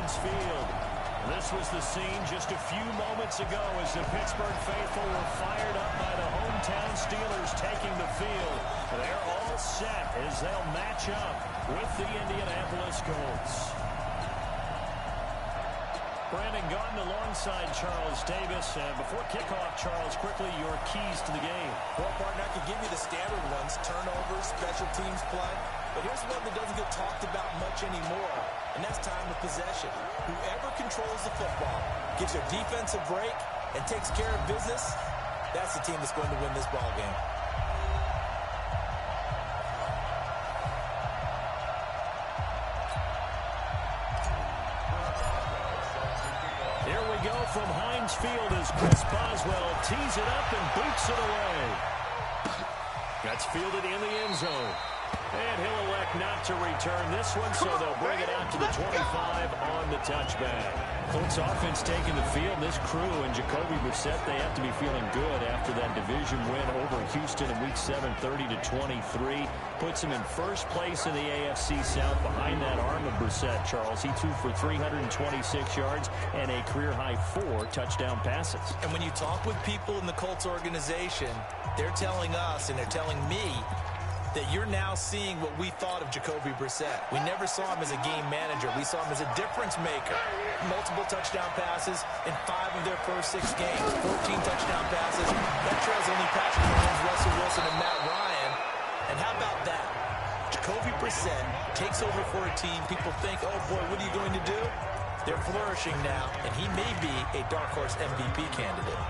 Heinz Field. This was the scene just a few moments ago as the Pittsburgh faithful were fired up by the hometown Steelers taking the field. They're all set as they'll match up with the Indianapolis Colts. Brandon Gaudin alongside Charles Davis. Before kickoff, Charles, quickly your keys to the game. Well, partner, I can give you the standard ones, turnovers, special teams play. But here's one that doesn't get talked about much anymore, and that's time of possession. Whoever controls the football, gives their defense a break, and takes care of business, that's the team that's going to win this ball game. Here we go from Heinz Field as Chris Boswell tees it up and boots it away. That's fielded in the end zone. And he'll elect not to return this one, so they'll bring it out to the 25 on the touchback. Colts offense taking the field. This crew and Jacoby Brissett, they have to be feeling good after that division win over Houston in Week 7, 30-23. Puts them in first place in the AFC South behind that arm of Brissett, Charles. He threw for 326 yards and a career-high 4 touchdown passes. And when you talk with people in the Colts organization, they're telling us and they're telling me that you're now seeing what we thought of Jacoby Brissett. We never saw him as a game manager. We saw him as a difference maker. Multiple touchdown passes in 5 of their first 6 games. 14 touchdown passes. That trails only Patrick Mahomes, Russell Wilson, and Matt Ryan. And how about that? Jacoby Brissett takes over for a team. People think, oh boy, what are you going to do? They're flourishing now, and he may be a dark horse MVP candidate.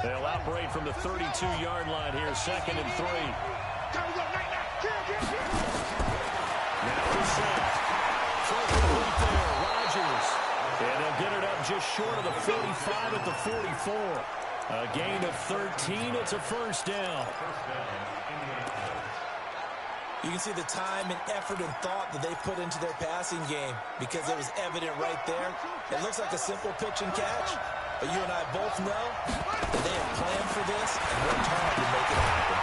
They'll operate from the 32-yard line here, 2nd and 3. Now Brissett. Throw complete there, Rodgers. And they'll get it up just short of the 45 at the 44. A gain of 13. It's a first down. You can see the time and effort and thought that they put into their passing game because it was evident right there. It looks like a simple pitch and catch, but you and I both know that they have planned for this and worked hard to make it happen.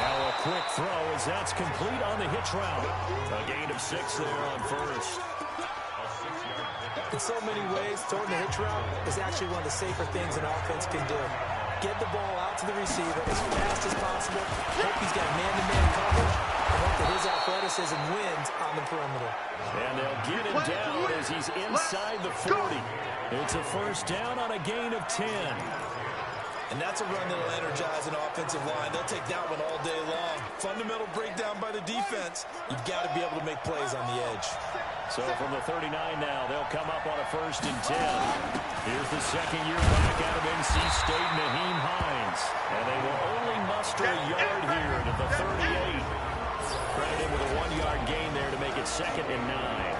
Now a quick throw as that's complete on the hitch route. A gain of 6 there on first. In so many ways, throwing the hitch route is actually one of the safer things an offense can do. Get the ball out to the receiver as fast as possible. Hope he's got man-to-man coverage. I hope that his athleticism wins on the perimeter. And they'll get him down as he's inside the 40. It's a first down on a gain of 10. And that's a run that'll energize an offensive line. They'll take that one all day long. Fundamental breakdown by the defense. You've got to be able to make plays on the edge. So from the 39 now, they'll come up on a 1st and 10. Here's the second year back out of NC State, Nyheim Hines. And they will only muster a yard here to the 38. Credited with a 1-yard gain there to make it 2nd and 9.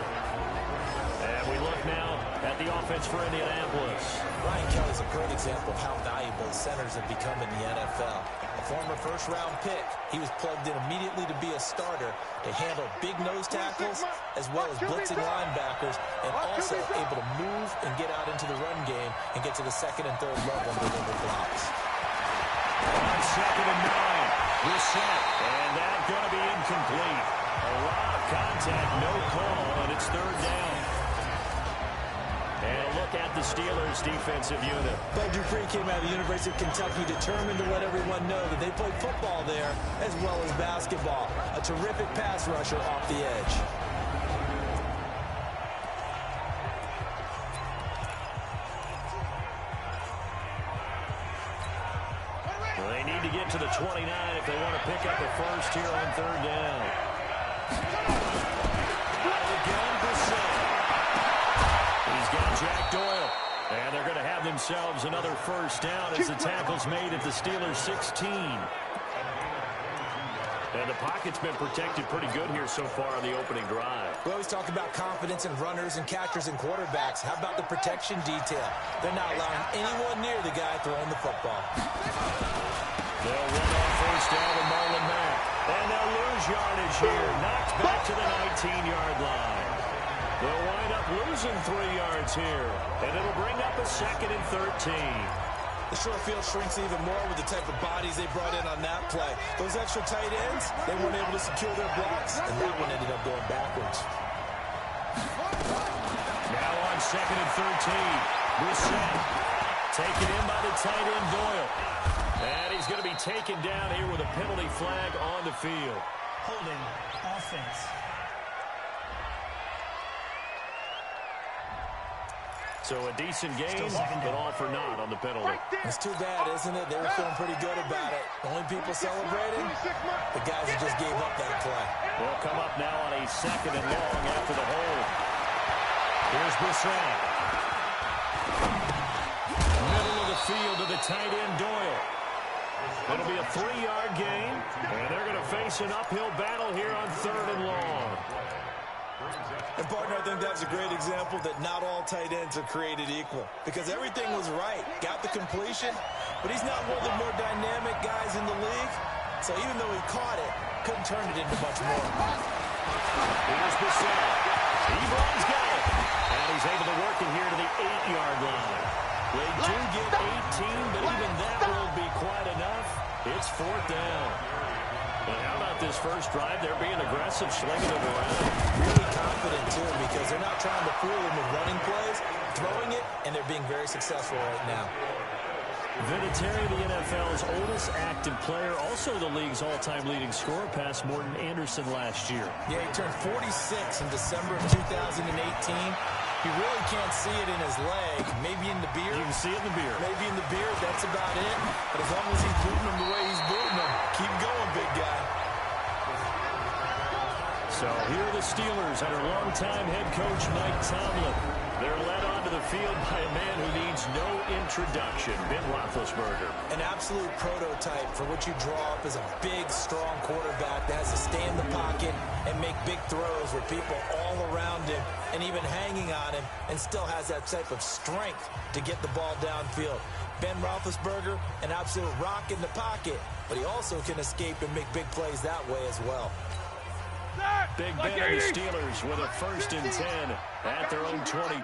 And we look now at the offense for Indianapolis. Ryan Kelly's a great example of how valuable centers have become in the NFL. A former first-round pick, he was plugged in immediately to be a starter to handle big nose tackles as well as blitzing linebackers, and also able to move and get out into the run game and get to the 2nd and 3rd level and deliver blocks. On 2nd and 9, Brissett, and that's going to be incomplete. A lot of contact, no call, and it's 3rd down. And a look at the Steelers' defensive unit. Bud Dupree came out of the University of Kentucky determined to let everyone know that they play football there as well as basketball. A terrific pass rusher off the edge. Well, they need to get to the 29 if they want to pick up a first here on 3rd down. Out of the gun, Brissett. He's got Jack Doyle. And they're going to have themselves another first down as the tackle's made at the Steelers' 16. And the pocket's been protected pretty good here so far on the opening drive. We always talk about confidence in runners and catchers and quarterbacks. How about the protection detail? They're not allowing anyone near the guy throwing the football. They'll run on first down to Marlon Mack. And they'll lose yardage here. Knocked back to the 19-yard line. They'll wind up losing 3 yards here. And it'll bring up a 2nd and 13. The short field shrinks even more with the type of bodies they brought in on that play. Those extra tight ends, they weren't able to secure their blocks, and that one ended up going backwards. Now on 2nd and 13. Brissett taken in by the tight end Doyle. And he's going to be taken down here with a penalty flag on the field. Holding offense. So a decent game, but all for naught on the penalty. It's too bad, isn't it? They were feeling pretty good about it. The only people celebrating, the guys who just gave up that play. They'll come up now on a 2nd and long after the hold. Here's Brissett. Middle of the field to the tight end Doyle. It'll be a 3-yard gain, and they're going to face an uphill battle here on 3rd and long. And, partner, I think that's a great example that not all tight ends are created equal. Because everything was right. Got the completion, but he's not one of the more dynamic guys in the league. So even though he caught it, couldn't turn it into much more. Here's Brissett. Ebron's got it. And he's able to work it here to the 8-yard line. They do get 18, but even that won't be quite enough. It's 4th down. And how about this first drive? They're being aggressive, slinging it around. Really confident, too, because they're not trying to fool him with running plays, throwing it, and they're being very successful right now. Vinatieri, the NFL's oldest active player, also the league's all-time leading scorer, past Morton Anderson last year. Yeah, he turned 46 in December of 2018. You really can't see it in his leg. Maybe in the beard. You can see it in the beard. Maybe in the beard. That's about it. But as long as he's booting him the way he's booting him, keep going, big guy. So here are the Steelers under longtime head coach Mike Tomlin. They're led onto the field by a man who needs no introduction, Ben Roethlisberger. An absolute prototype for what you draw up as a big, strong quarterback that has to stay in the pocket and make big throws with people all around him and even hanging on him, and still has that type of strength to get the ball downfield. Ben Roethlisberger, an absolute rock in the pocket, but he also can escape and make big plays that way as well. Big Ben and the Steelers with a 1st and 10 at their own 20.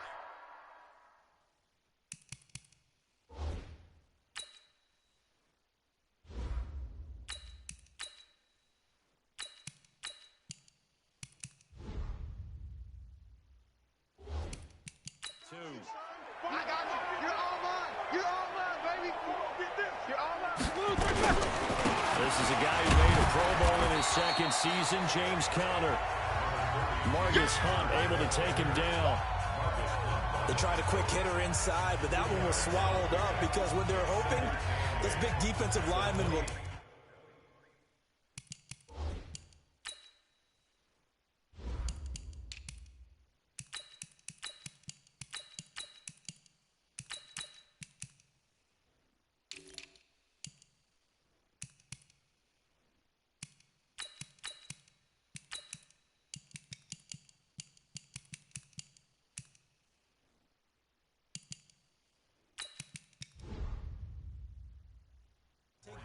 This is a guy who made a Pro Bowl in his 2nd season, James Conner. Marcus Hunt able to take him down. They tried a quick hitter inside, but that one was swallowed up because what they're hoping, this big defensive lineman will...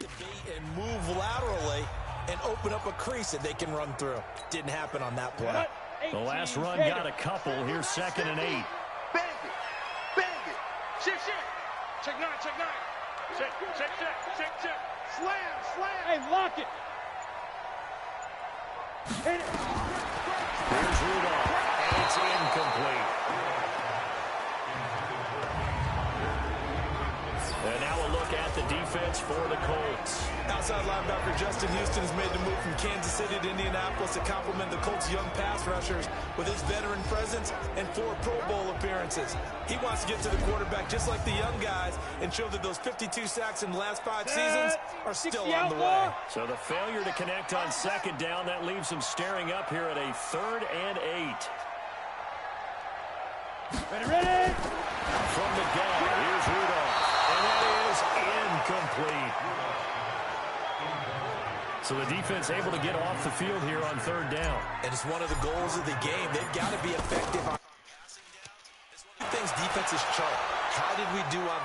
the bait and move laterally and open up a crease that they can run through. Didn't happen on that play. The last run got a couple. Here's 2nd and 8. Bang it. Bang it. Shift. Check 9. Check. Slam. Hey, lock it. Hit it. Here's Rudolph, and it's incomplete. And now a look at the defense for the Colts. Outside linebacker Justin Houston has made the move from Kansas City to Indianapolis to complement the Colts' young pass rushers with his veteran presence and 4 Pro Bowl appearances. He wants to get to the quarterback just like the young guys and show that those 52 sacks in the last 5 seasons are still on the way. So the failure to connect on 2nd down, that leaves him staring up here at a 3rd and 8. Ready? From the gun, here's Rudolph. And that is incomplete. So the defense able to get off the field here on 3rd down. And it's one of the goals of the game. They've got to be effective on passing down. It's one of the things defenses chart. How did we do on